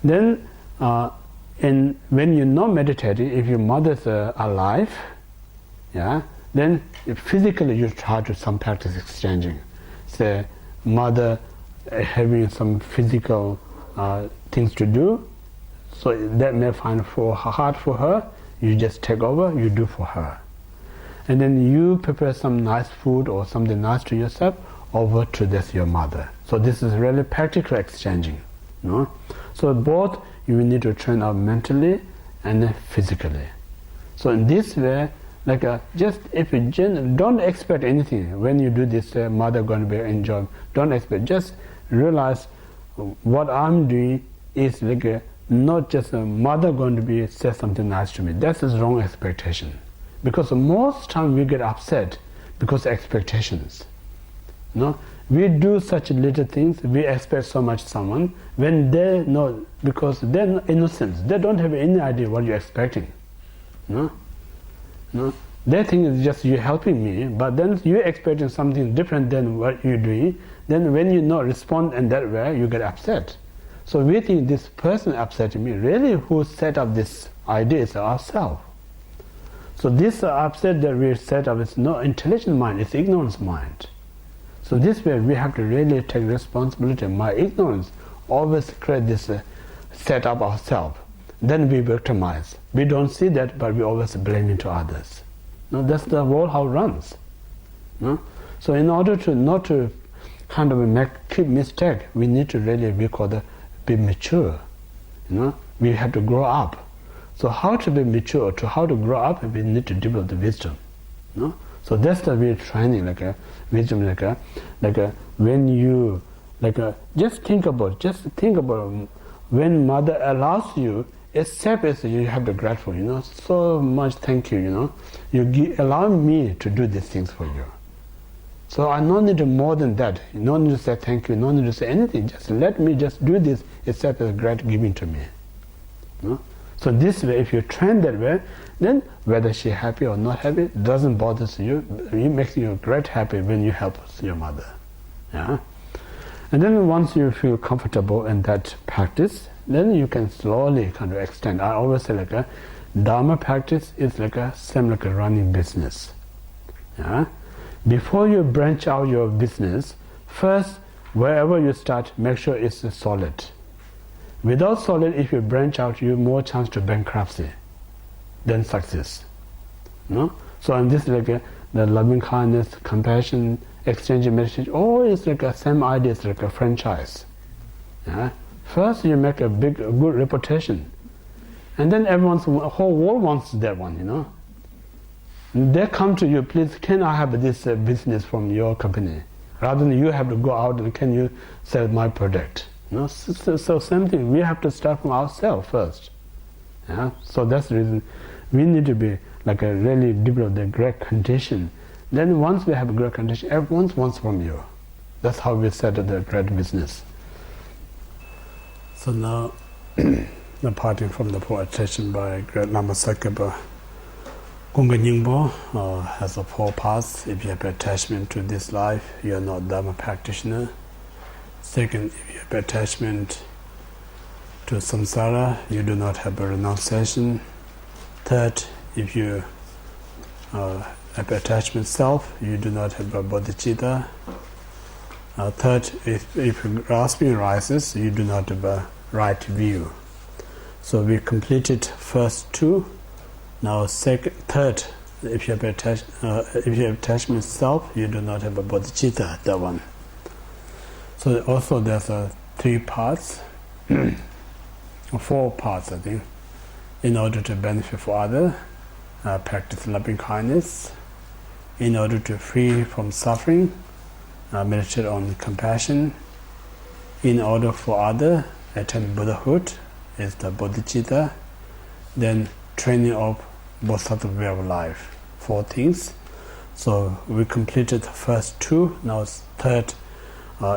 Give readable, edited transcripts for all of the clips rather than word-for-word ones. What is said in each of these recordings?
Then, when you're not meditating, if your mother's alive, yeah, then physically you try to some practice exchanging. Say, mother having some physical things to do, so that may find hard for her. You just take over, you do for her. And then you prepare some nice food or something nice to yourself, over to this your mother. So this is really practical exchanging. No? So both you will need to train up mentally and physically. So in this way, like just if you don't expect anything when you do this, mother going to be enjoying. Don't expect. Just realize what I'm doing is like not just a mother going to be say something nice to me. That's the wrong expectation. Because most time we get upset because of expectations. No, we do such little things. We expect so much someone when they know, because they're innocent. They don't have any idea what you're expecting. No, they think it's just you helping me, but then you're expecting something different than what you're doing. Then when you not respond in that way, you get upset. So we think this person upsetting me. Really, who set up this idea is ourselves. So this upset that we set up is not intelligent mind, it's ignorance mind. So this way we have to really take responsibility. My ignorance always create this set up ourselves. Then we victimize. We don't see that, but we always blame it to others. No, that's the world how it runs. No? So in order to not to kind of keep mistake, we need to really be mature. We have to grow up. So how to be mature, to how to grow up, we need to develop the wisdom. No? So that's the real training, like a wisdom, when you just think about when mother allows you, accept it, you have to grateful, so much thank you, you allow me to do these things for you. So I don't need more than that. You don't need to say thank you, no need to say anything. Just let me just do this, accept as great giving to me. No? So this way, if you train that way, then whether she's happy or not happy, it doesn't bother you. It makes you great happy when you help your mother. Yeah? And then once you feel comfortable in that practice, then you can slowly kind of extend. I always say like a Dharma practice is same like a running business. Yeah? Before you branch out your business, first, wherever you start, make sure it's solid. Without solid, if you branch out, you have more chance to bankruptcy than success. No? So in this the loving kindness, compassion, exchange, meditation, all is same idea, it's like a franchise. Yeah? First you make a good reputation, and then whole world wants that one, They come to you, please, can I have this business from your company? Rather than you have to go out and can you sell my product? So same thing, we have to start from ourselves first. Yeah? So that's the reason we need to be really develop the great condition. Then once we have a great condition, everyone wants from you. That's how we set the great business. So now, departing from the poetation by great Lama Sakapa, Kunga Nyingpo has a 4 paths. If you have attachment to this life, you are not Dharma practitioner. Second, if you have attachment to samsara, you do not have a renunciation. Third, if you have attachment self, you do not have a bodhicitta. Third, if grasping arises, you do not have a right view. So we completed first 2. Now third, if you have attachment self, you do not have a bodhicitta. That one. So also there's 3 parts, 4 parts I think. In order to benefit for others, practice loving kindness. In order to free from suffering, meditate on compassion. In order for others, attain Buddhahood is the bodhicitta. Then training of bodhisattva way of life. 4 things. So we completed the first 2. Now third.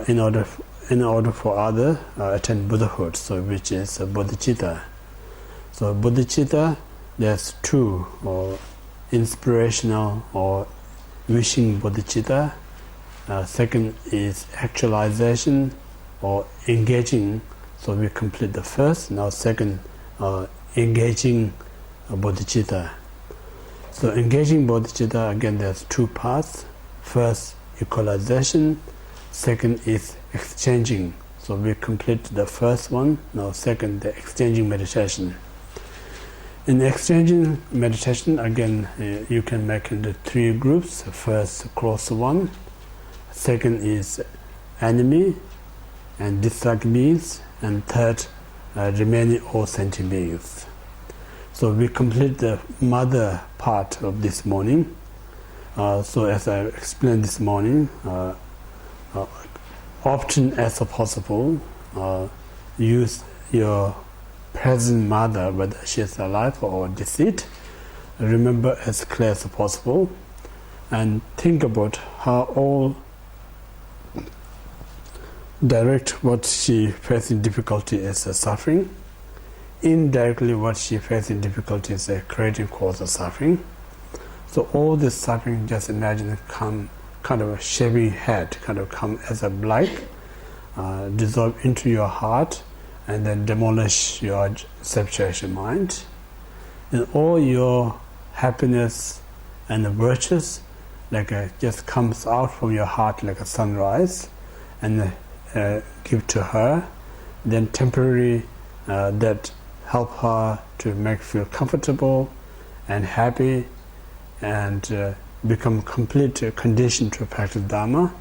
In order for others, attain Buddhahood, so which is bodhicitta. So bodhicitta, there's 2, or inspirational or wishing bodhicitta. Second is actualization or engaging So we complete the first. Now second, engaging bodhicitta. So engaging bodhicitta, again, there's two parts. First, equalization. Second is exchanging. So we complete the first one. Now second, the exchanging meditation. In exchanging meditation, again, you can make into three groups. First, close one. Second is enemy and dislike beings. And third, remaining all sentient beings. So we complete the mother part of this morning. So as I explained this morning, often as possible, use your present mother, whether she is alive or deceased, remember as clear as possible, and think about how all direct what she facing difficulty is suffering, indirectly what she facing difficulty is creating cause of suffering. So all this suffering, just imagine, come kind of a shaving head, kind of come as a black, dissolve into your heart, and then demolish your self-creation mind. And all your happiness and the virtues just comes out from your heart like a sunrise, and give to her. Then temporarily that help her to make feel comfortable and happy, and become complete condition to practice Dharma,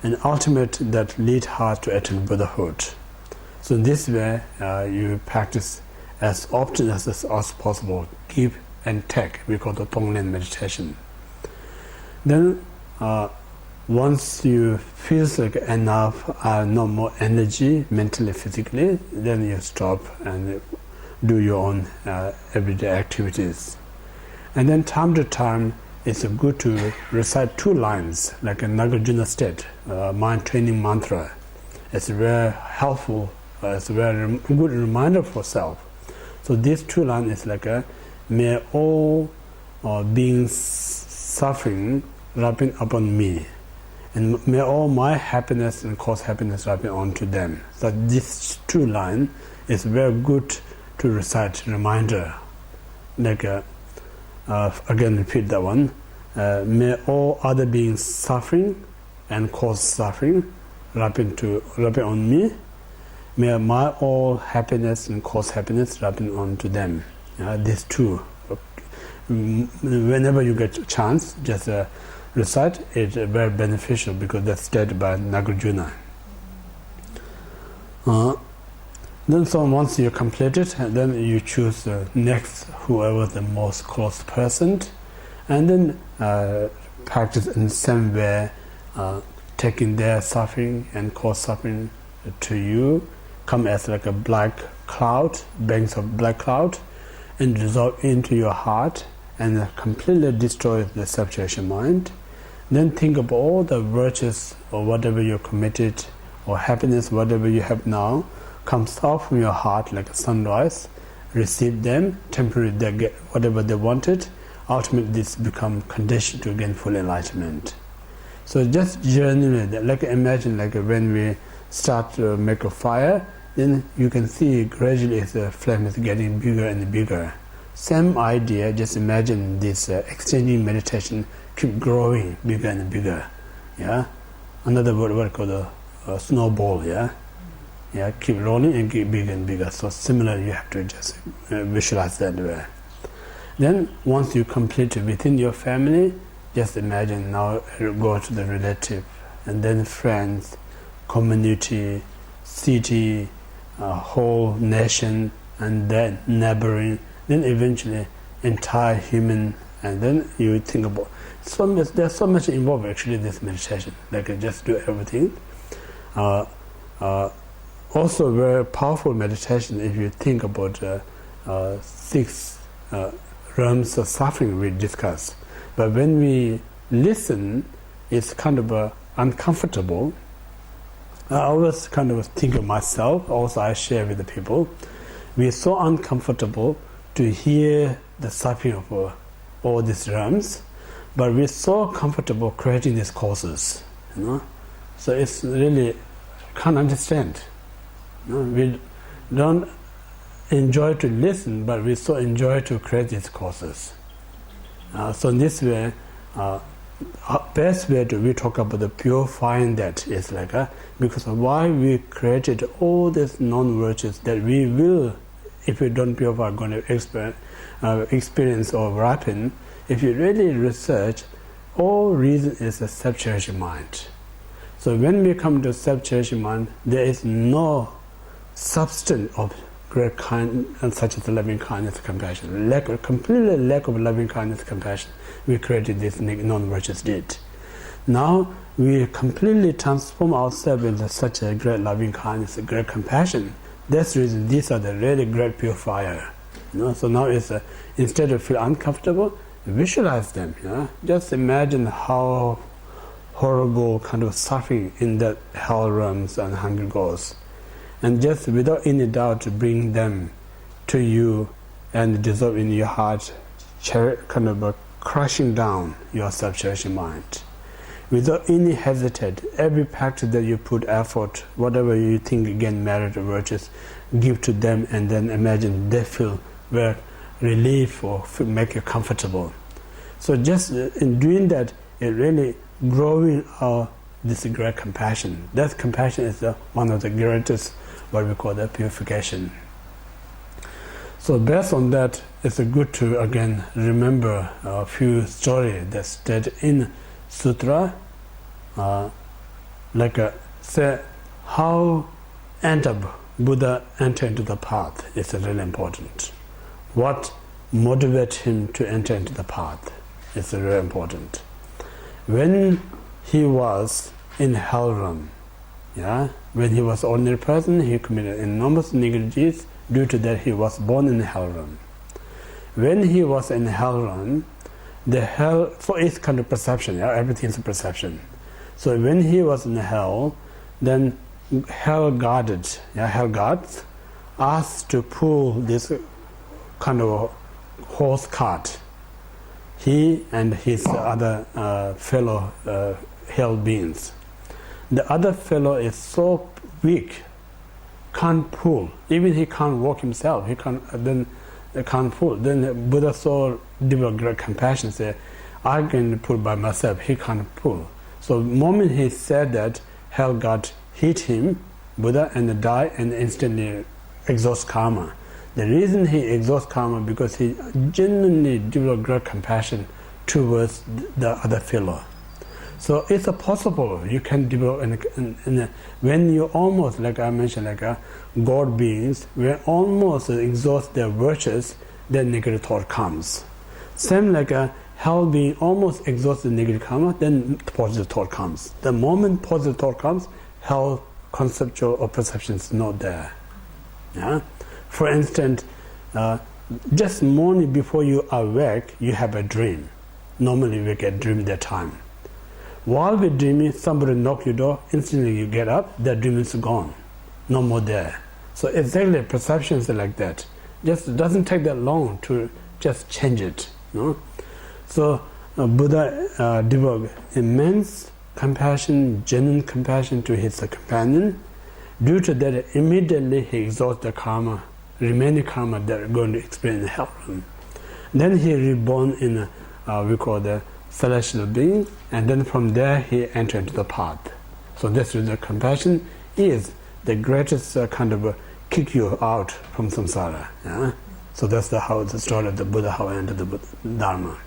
and ultimate that lead her to attain Buddhahood. So in this way, you practice as often as possible, give and take. We call the Tonglen meditation. Then once you feel like enough, no more energy, mentally, physically, then you stop and do your own everyday activities. And then time to time, it's good to recite two lines, like a Nagarjuna state, mind training mantra. It's very helpful. It's a very good reminder for self. So these two lines is like may all beings suffering rubbing upon me, and may all my happiness and cause happiness rubbing onto them. So this two line is very good to recite, reminder. Again, repeat that one. May all other beings suffering and cause suffering rubbing on me. May my all happiness and cause happiness rubbing onto them. These two. Whenever you get a chance, just recite. It's very beneficial because that's stated by Nagarjuna. Then so once you complete it, then you choose the next whoever the most close person, and then practice in the same way, taking their suffering and cause suffering to you, come as like a black cloud, banks of black cloud, and dissolve into your heart and completely destroy the self-creation mind. Then think of all the virtues or whatever you're committed, or happiness, whatever you have now, comes out from your heart like a sunrise. Receive them, temporarily they get whatever they wanted. Ultimately this become conditioned to gain full enlightenment. So just genuinely, like imagine like when we start to make a fire, then you can see gradually the flame is getting bigger and bigger. Same idea, just imagine this exchanging meditation keep growing bigger and bigger. Yeah, another word what called a snowball. Yeah, keep rolling and get bigger and bigger. So similar, you have to just visualize that way. Then once you complete it within your family, just imagine now go to the relative, and then friends, community, city, whole nation, and then neighboring, then eventually entire human, and then you think about there's so much involved actually in this meditation. Like just do everything. Also very powerful meditation if you think about 6 realms of suffering we discussed. But when we listen, it's kind of uncomfortable. I always kind of think of myself, also I share with the people. We are so uncomfortable to hear the suffering of all these realms, but we're so comfortable creating these causes, So it's really can't understand. don't enjoy to listen, but we so enjoy to create these courses. So in this way, best way to we talk about the purifying that is like because of why we created all these non-virtues that we will, if we don't purify, going to experience or ripen. If you really research, all reason is a self-cherishing mind. So when we come to self-cherishing mind, there is no substance of great kind, such as loving kindness, compassion. Completely lack of loving kindness, compassion. We created this non-virtuous deed. Now we completely transform ourselves into such a great loving kindness, a great compassion. That's the reason these are the really great purifier. So now it's instead of feel uncomfortable, visualize them. Just imagine how horrible kind of suffering in the hell realms and hunger goes, and just without any doubt to bring them to you and dissolve in your heart, kind of crushing down your self-cherishing mind. Without any hesitate, every practice that you put effort, whatever you think again merit or virtues, give to them, and then imagine they feel relief or make you comfortable. So just in doing that, it really growing this great compassion. That compassion is one of the greatest, what we call the purification. So based on that, it's good to again remember a few stories that stated in Sutra, say how Buddha entered into the path is really important. What motivated him to enter into the path is very important. When he was in hell realm, when he was ordinary person, he committed enormous negligences. Due to that, he was born in hell realm. When he was in hell realm, the hell, for its kind of perception, everything is a perception. So when he was in hell, then hell guards asked to pull this kind of horse cart. He and his other fellow hell beings. The other fellow is so weak, can't pull. Even he can't walk himself. He can't pull. Then Buddha saw developed great compassion. Said, "I can pull by myself. He can't pull." So the moment he said that, hell god hit him, Buddha, and died, and instantly exhaust karma. The reason he exhausts karma because he genuinely developed great compassion towards the other fellow. So it's possible you can develop when you almost, like I mentioned, God beings, when almost exhaust their virtues, then negative thought comes. Same like a hell being almost exhausts the negative karma, then positive thought comes. The moment positive thought comes, hell conceptual or perception is not there. For instance, just morning before you awake, you have a dream. Normally we get dream that time. While we're dreaming, somebody knock your door, instantly you get up, that dream is gone. No more there. So exactly perceptions are like that. Just doesn't take that long to just change it. So Buddha developed immense compassion, genuine compassion to his companion. Due to that, immediately he exhausts the karma, remaining karma that are going to experience in hell. Then he reborn in we call the celestial being, and then from there he entered into the path. So this is the compassion is the greatest kind of kick you out from samsara. So that's how the story of the Buddha, how he entered the Dharma.